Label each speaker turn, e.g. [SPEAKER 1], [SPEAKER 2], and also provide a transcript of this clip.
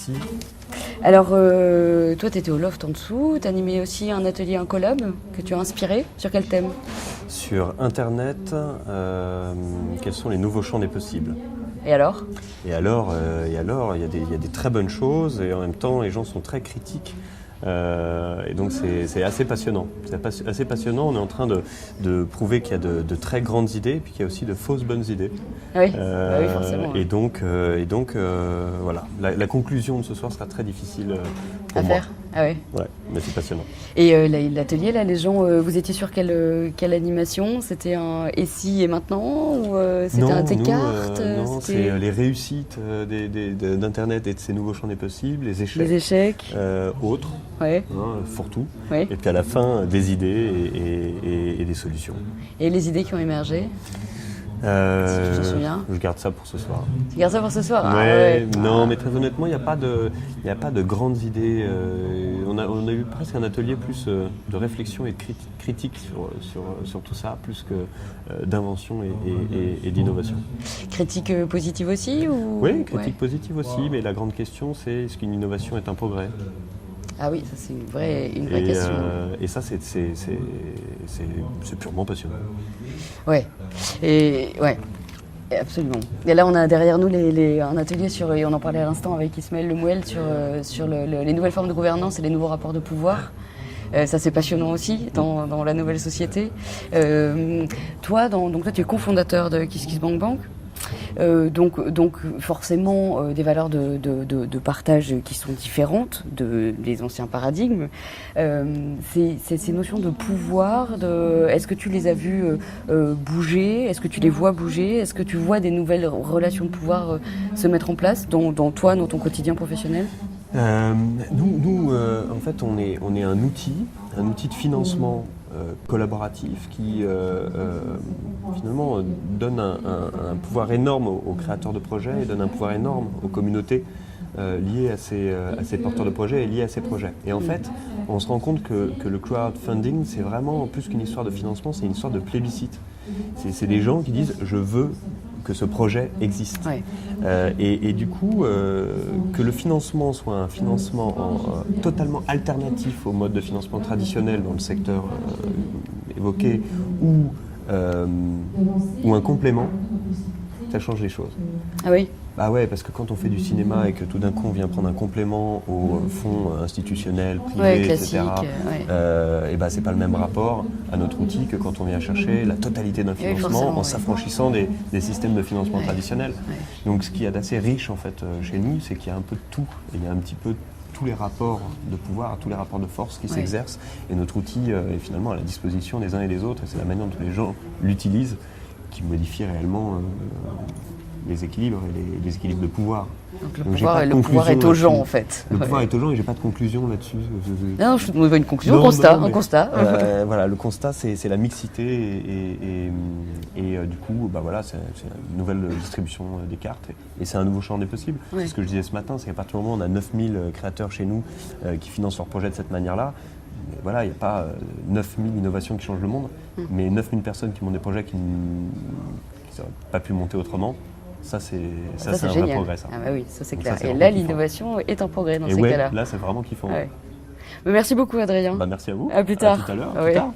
[SPEAKER 1] Merci.
[SPEAKER 2] Alors, toi, tu étais au Loft en dessous, tu as animé aussi un atelier, un collab que tu as inspiré. Sur quel thème?
[SPEAKER 1] Sur Internet, quels sont les nouveaux champs des possibles?
[SPEAKER 2] Et alors?
[SPEAKER 1] Et alors, il y a des très bonnes choses et en même temps, les gens sont très critiques. Et donc c'est assez passionnant. C'est assez passionnant. On est en train de prouver qu'il y a de très grandes idées et puis qu'il y a aussi de fausses bonnes idées.
[SPEAKER 2] Oui, oui forcément.
[SPEAKER 1] Et donc, voilà. La conclusion de ce soir sera très difficile pour
[SPEAKER 2] à
[SPEAKER 1] moi.
[SPEAKER 2] faire. Ah oui.
[SPEAKER 1] Ouais, mais c'est passionnant.
[SPEAKER 2] Et l'atelier, là, les gens, vous étiez sur quelle animation? C'était un et si et maintenant ou c'était un Descartes?
[SPEAKER 1] Non, c'est les réussites d'Internet et de ces nouveaux champs des possibles, les échecs.
[SPEAKER 2] Les échecs.
[SPEAKER 1] Autres,
[SPEAKER 2] Ouais.
[SPEAKER 1] fourre-tout.
[SPEAKER 2] Ouais.
[SPEAKER 1] Et puis à la fin, des idées et des solutions.
[SPEAKER 2] Et les idées qui ont émergé? Tu t'en souviens?
[SPEAKER 1] Je garde ça pour ce soir.
[SPEAKER 2] Tu gardes ça pour ce soir?
[SPEAKER 1] Non, mais très honnêtement, il n'y a pas de grandes idées. On a eu presque un atelier plus de réflexion et de critique sur tout ça, plus que d'invention et d'innovation.
[SPEAKER 2] Critique positive aussi ou...
[SPEAKER 1] Oui, critique positive aussi, mais la grande question, c'est est-ce qu'une innovation est un progrès?
[SPEAKER 2] Ah oui, ça c'est une vraie question.
[SPEAKER 1] Et ça, c'est purement passionnant.
[SPEAKER 2] Ouais, et ouais, absolument. Et là, on a derrière nous un atelier sur, et on en parlait à l'instant avec Ismaël Lemouel, sur les nouvelles formes de gouvernance et les nouveaux rapports de pouvoir. Ça, c'est passionnant aussi dans la nouvelle société. Toi, tu es cofondateur de KissKissBankBank. Donc forcément des valeurs de partage qui sont différentes des anciens paradigmes. Ces notions de pouvoir, est-ce que tu les as vues bouger? Est-ce que tu les vois bouger? Est-ce que tu vois des nouvelles relations de pouvoir se mettre en place dans ton quotidien professionnel?
[SPEAKER 1] Nous, en fait, on est un outil de financement collaboratif qui finalement donne un pouvoir énorme aux créateurs de projets et donne un pouvoir énorme aux communautés liées à ces porteurs de projets et liées à ces projets. Et en fait, on se rend compte que le crowdfunding, c'est vraiment plus qu'une histoire de financement, c'est une histoire de plébiscite. C'est des gens qui disent « je veux que ce projet existe
[SPEAKER 2] Ouais. ».
[SPEAKER 1] Et du coup, que le financement soit un financement totalement alternatif au mode de financement traditionnel dans le secteur évoqué ou un complément, ça change les choses.
[SPEAKER 2] Ah oui.
[SPEAKER 1] Bah ouais, parce que quand on fait du cinéma et que tout d'un coup on vient prendre un complément au fonds institutionnel, privé,
[SPEAKER 2] classique,
[SPEAKER 1] etc., et bah c'est pas le même rapport à notre outil que quand on vient chercher la totalité d'un financement en s'affranchissant des systèmes de financement traditionnels.
[SPEAKER 2] Ouais.
[SPEAKER 1] Donc ce qui est assez riche en fait chez nous, c'est qu'il y a un peu de tout. Et il y a un petit peu tous les rapports de pouvoir, tous les rapports de force qui s'exercent. Et notre outil est finalement à la disposition des uns et des autres. Et c'est la manière dont les gens l'utilisent qui modifie réellement les équilibres et les équilibres de pouvoir.
[SPEAKER 2] Donc le pouvoir est aux gens en fait.
[SPEAKER 1] Le pouvoir est aux gens et j'ai pas de conclusion là-dessus.
[SPEAKER 2] Non, je ne veux pas une conclusion, un constat.
[SPEAKER 1] Voilà, le constat c'est la mixité et du coup, bah voilà, c'est une nouvelle distribution des cartes et c'est un nouveau champ des possibles.
[SPEAKER 2] Ouais.
[SPEAKER 1] C'est ce que je disais ce matin, c'est qu'à partir du moment où on a 9000 créateurs chez nous qui financent leurs projets de cette manière-là, voilà, il n'y a pas 9000 innovations qui changent le monde, mais 9000 personnes qui montent des projets qui n'auraient pas pu monter autrement. Ça, c'est un vrai progrès. Ça.
[SPEAKER 2] Ah bah oui, ça c'est clair.
[SPEAKER 1] Ça,
[SPEAKER 2] et là, l'innovation est un progrès dans ces cas-là.
[SPEAKER 1] Là, c'est vraiment kiffant.
[SPEAKER 2] Ouais. Merci beaucoup, Adrien.
[SPEAKER 1] Bah, merci à vous.
[SPEAKER 2] À plus tard.
[SPEAKER 1] À tout à l'heure.
[SPEAKER 2] Ouais.
[SPEAKER 1] Plus tard.